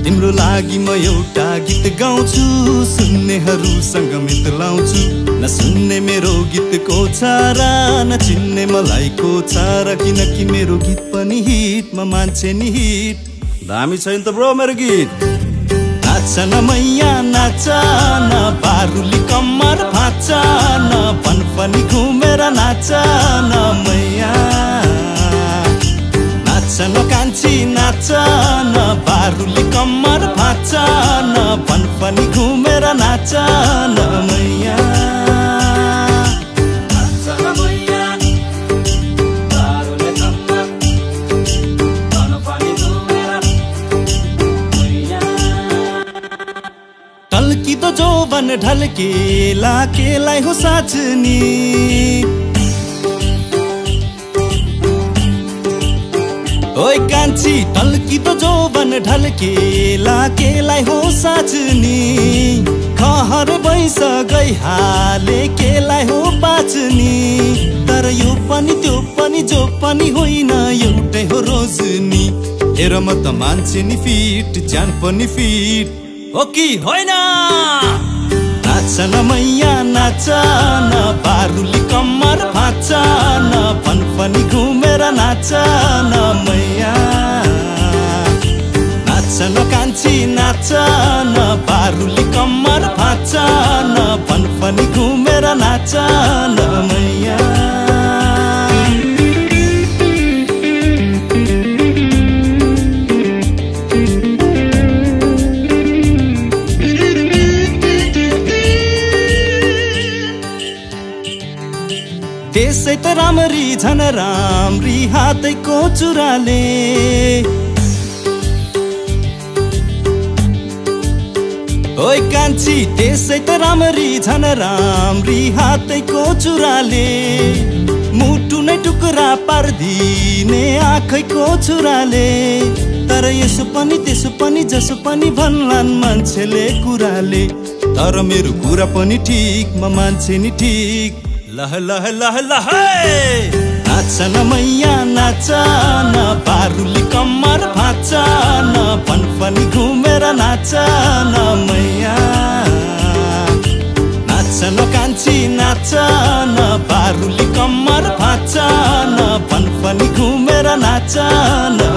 तिम्रो लागि म एउटा गीत गाउँछु, सुन्नेहरूसँग मितलाउँछु। नसुन्ने मेरो गीतको छारा, नचिन्ने मलाई को छारा, किनकि मेरो गीत पनि हिटमा मान्छे नि हिट। दामी छैन त ब्रो मेरो गीत। नाच न मैया नाच न, बारुली कम्मर भाँच न, फनफनी घुमेर नाच न मैया। नाच न कान्छी नाच न, बारुली कम्मर भाँच न, फनफनी घुमेर नाच न मैया। ढल्किदो जोवन ढल्केला केलाई हो साँझनी, ओइ कान्छी ढल्किदो जोवन ढल्केला केलाई हो साँझनी। खहर भैँस गइहाले केलाई हो बाँच्नी, तर यो पनि त्यो पनि जो पनि होइन एउटै हो रोजनी। हेर म त मान्छे नि फिट, ज्यान पनि फिट हो कि होइन। नाच न मैया नाच न, बारुली कम्मर भाँच न, फनफनी घुमेर नाच न मैया। नाच न कान्छी नाच न, बारुली कम्मर भाँच न, फनफनी घुमेर नाच न मैया। त्यसै त राम्री झन राम्री हातैको चुराले, ओइ कान्छी त्यसै त राम्री झन राम्री हातैको चुराले। मुटु नै टुक्रा पार्दिने आँखैको छुराले, तर यसो पनि त्यसो पनि जसो पनि भन्लान् मान्छेले कुराले। तर मेरो कुरा पनि ठिक, म मान्छे नि ठिक। लह लह लह लह नाच न मैया नाच न, बारुली कम्मर भाँच न, फनफनी घुमेर नाच न मैया। नाच न कान्छी नाच न, बारुली कम्मर भाँच न, फनफनी घुमेर नाच न